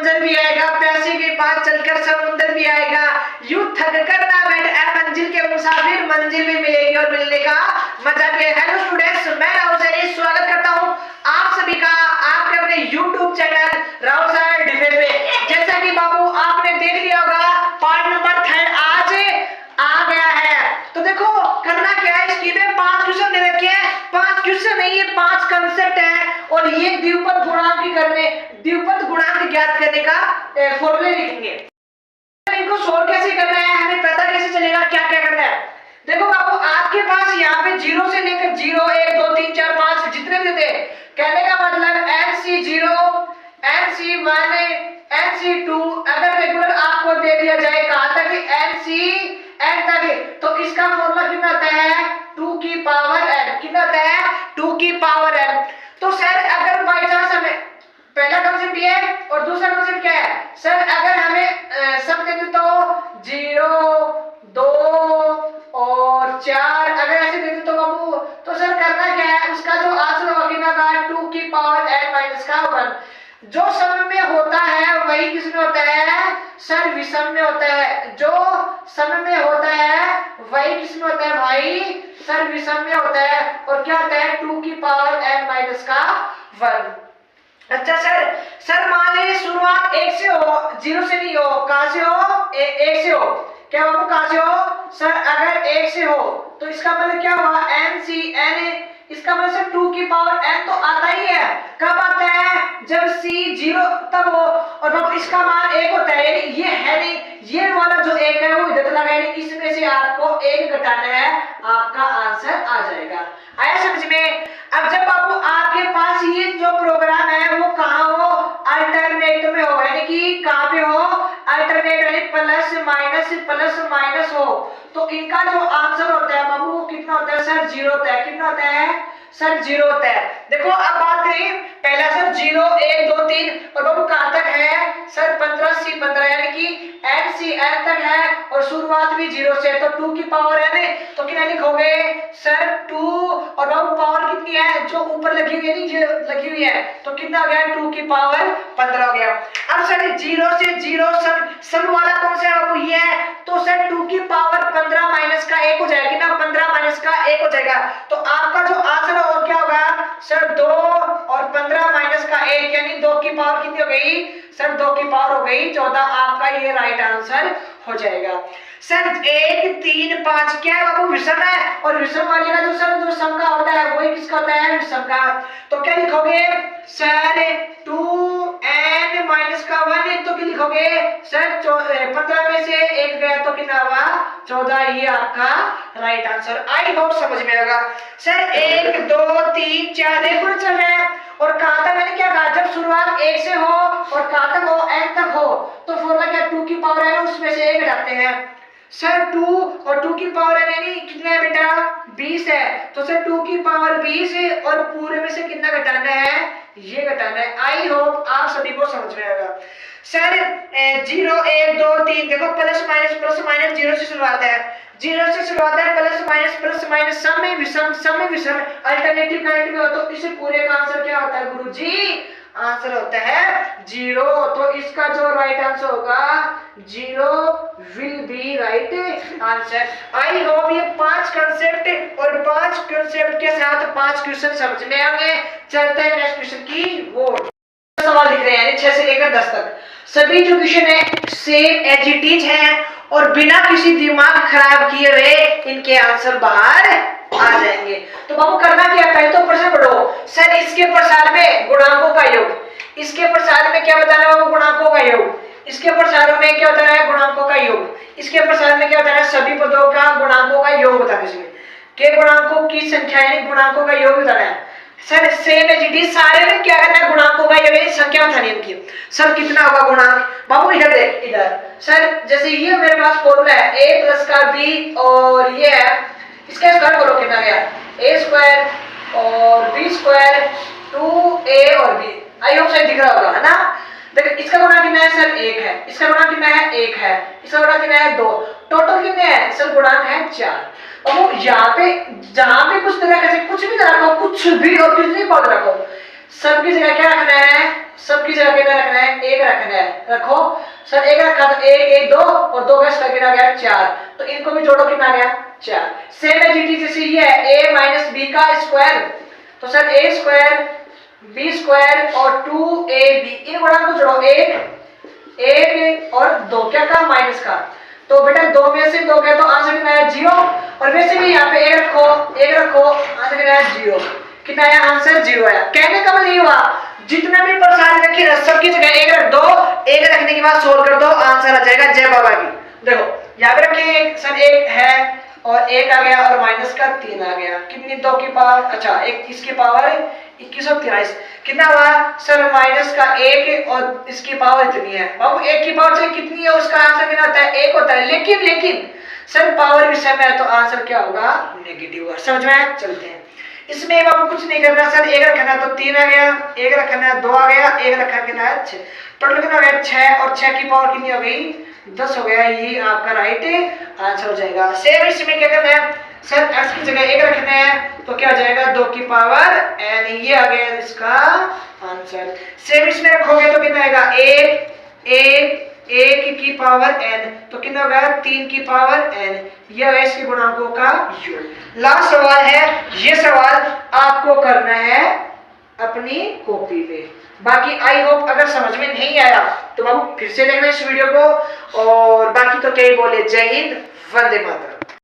मंजर भी आएगा, प्यासे के पास चलकर समुंदर भी आएगा, यूं थक कर ना बैठ ऐ मंजिल के मुसाफिर, मंजिल में मिलेगी और मिलने का मजा भी है। हेलो स्टूडेंट्स, मैं राहुल सर स्वागत करता हूं आप सभी का आपके अपने YouTube channel Rahul sir defence में। जैसा कि बाबू आपने देख लिया होगा, पार्ट नंबर 3 आज आ गया है। तो देखो करना क्या है, इसकी में 5 क्वेश्चन दे रखे हैं, 5 क्वेश्चन नहीं, ये 5 कांसेप्ट है और ये द्विपद गुणांक ज्ञात करने का फॉर्मूला लिखेंगे। इनको सोल्व कैसे करना है, हमें पता कैसे चलेगा क्या क्या करना है। देखो बाबू आपके पास यहाँ पे 0 से लेकर 0 1 2 3 4 5 जितने भी थे, कहने का मतलब NC0 NC1 NC2 अगर रेगुलर आपको दे दिया जाए कहां तक NCN तक, तो इसका फॉर्मूला कितना आता है 2 की पावर n। कितना आता है 2 की पावर n। तो सर अगर बाई चांस हमें पहला कॉन्सेप्ट ये है और दूसरा कॉन्सेप्ट क्या है सर, अगर हमें सब दे दे तो 0 2 और 4 अगर ऐसे दे दे तो बाबू, तो सर करना क्या है, उसका जो आंसर होगा कितना का 2 की पावर n माइनस का 1। जो सम में होता है वही किसमें होता है सर, विषम में होता है। जो सम में होता है वही किसमें होता है भाई सर, विषम में होता है। और क्या होता है 2 की पावर n माइनस का 1। अच्छा सर मान लीजिए शुरुआत 1 से हो, 0 से नहीं हो, कहां से हो 1 से हो। क्या बाबू कहां से हो सर, अगर 1 से हो तो इसका मतलब क्या हुआ NCN, इसका मतलब 2 की पावर n तो आता ही है। कब आता है जब C 0 तब हो और बाबू इसका मान 1 होता है, यानी ये है नहीं, ये वाला जो 1 है वो इधर लगा है, इसमें से आपको 1 घटाना है, आपका आंसर आ जाएगा। आया समझ में। अब जब बाबू आपके पास ये जो प्रोग्राम है वो कहां हो, अल्टरनेट में हो, यानी कि कहां पे हो अल्टरनेट, यानी प्लस माइनस हो, तो इनका जो आंसर होता है बाबू कितना होता है सर 0 होता है। कितना होता है सर 0 होता है। देखो अब बात करें पहला सर 0 1 2 3 और बाबू कहां तक है सर 15 से 15, यानी कि NCN तक है और शुरुआत भी 0 से, तो 2 की पावर n, तो कितना लिखोगे सर 2 और बाबू पावर कितनी है जो ऊपर लगी हुई है, नहीं जो लगी हुई है, तो कितना हो गया 2 की पावर 15 हो गया। अब सर 0 से 0 सम वाला कौन सा है बाबू ये है, तो सर 2 की पावर 15 माइनस का 1 हो जाएगा। कितना 15 माइनस का 1 हो जाएगा, तो आपका जो आंसर और क्या होगा सर 2 और 15 माइनस का 1, यानी 2 की पावर कितनी हो गई सर 2 की पावर हो गई 14। आपका ये राइट आंसर हो जाएगा। सर 1 3 5 क्या है बाबू विषम है, और विषम वाले का जो सम का होता है वही किसका होता है विषम का। तो क्या लिखोगे सर 2n माइनस का 1, तो क्या लिखोगे सर 15 में से 1 गया तो कितना हुआ 14। ये आपका राइट आंसर। आई होप समझ में आएगा। सर 1 2 3 4 रेगुलर चल रहा है और कहां तक, मैंने क्या कहा जब शुरुआत 1 से हो और कहां तक हो n तक हो, तो फॉर्मूला क्या 2 की पावर है उसमें से 1 घटाते हैं। सर 2 और 2 की पावर n यानी कितना है बेटा 20 है, तो सर 2 की पावर 20 है और पूरे में से कितना घटाना है ये घटाना है। आई होप आप सभी को समझ में आएगा। सर 0 1 2 3 देखो प्लस माइनस 0 से शुरुआत है, 0 से शुरुआत है, प्लस माइनस सम में विषम अल्टरनेटिव काइंड में हो, तो इसे पूरे का आंसर क्या होता है गुरुजी, आंसर होता है 0। तो इसका जो राइट आंसर होगा 0 will be right answer. I hope ये 5 कांसेप्ट और 5 कांसेप्ट के साथ 5 क्वेश्चन समझ में आएंगे। चलते हैं नेक्स्ट क्वेश्चन की ओर। सवाल लिख रहे हैं 6 से लेकर 10 तक, सभी जो क्वेश्चन है सेम एज इट इज है और बिना किसी दिमाग खराब किए हुए इनके आंसर बाहर आ जाएंगे। तो बाबू करना क्या, पहले तो प्रश्न पढ़ो सर इसके प्रसार में गुणांकों का योग, इसके प्रसार में क्या बताना है बाबू गुणांकों का योग, इसके प्रसार में क्या बताना है गुणांकों का योग, इसके प्रसार में क्या बताना है सभी पदों का गुणांकों का योग बताना है, इसमें के गुणांकों की संख्या यानी गुणांकों का योग बताना है। Sir same as it is सारे में क्या करना है गुणांकों का योग संख्या बतानी है उनकी। सर कितना होगा गुणांक बाबू इधर देख इधर, सर जैसे ये मेरे पास फॉर्मूला है a प्लस का b और ये है, इसका स्क्वायर करो कितना गया a स्क्वायर और b स्क्वायर 2a और b। आई होप सही दिख रहा होगा है ना। देखो इसका गुणा कितना है सर 1 है, इसका गुणा कितना है 1 है, इसका गुणा कितना है 2, टोटल कितने हैं सर गुणांक है 4। और वो यहाँ पे जहां पे कुछ तरह का कुछ भी रखो, कुछ भी और किसी पद रखो, सबकी जगह क्या रखना है सबकी जगह कितना रखना है, एक रखना है, रखो सर। एक रखा तो एक एक दो और दो का स्क्वायर कितना गया 4, तो इनको भी जोड़ो कितना गया 4। सेम एजिटी जैसे ये है a माइनस बी का स्क्वायर, तो sir a square b square और 2ab, इन गुणांक को जोड़ो, एक और 2 क्या का माइनस का, तो बेटा 2 में से 2 गया तो आंसर कितना है 0। और वैसे भी यहाँ पे एक रखो आंसर कितना है 0, कितना आया आंसर 0 आया। कहने का मतलब ये हुआ जितने भी प्रसार रखे ना सबकी जगह एक रख दो, एक रखने के बाद सोल्व कर दो, आंसर आ जाएगा जय बाबा की। देखो यहाँ पे रखे सर एक है और एक आ गया और माइनस का 3 आ गया, कितनी 2 की पावर, अच्छा 21 की पावर 2123, कितना हुआ सर माइनस का 1 और इसकी पावर इतनी है। बाबू 1 की पावर से कितनी है उसका आंसर कितना होता है 1 होता है, लेकिन सर पावर भी सेम है तो आंसर क्या होगा नेगेटिव होगा। समझ में, चलते हैं। इसमें बाबू कुछ नहीं करना सर, एक रखना तो 3 आ गया, एक रखना 2 आ गया, एक रखा कितना है 6, टोटल कितना हो गया 6 और 6 की पावर कितनी हो गई 10 हो गया, ये आपका राइट आंसर हो जाएगा। सेम इसमें क्या करना है सर, x की जगह 1 रखना है तो क्या हो जाएगा 2 की पावर n, ये आ गया इसका आंसर। सेम इसमें रखोगे तो कितना आएगा 1 की पावर n, तो कितना होगा 3 की पावर n, ये है इसके गुणांकों का योग। लास्ट सवाल है, ये सवाल आपको करना है अपनी कॉपी पे। बाकी आई होप अगर समझ में नहीं आया तो बाबू फिर से देखना इस वीडियो को, और बाकी तो क्या ही बोले, जय हिंद, वंदे मातरम।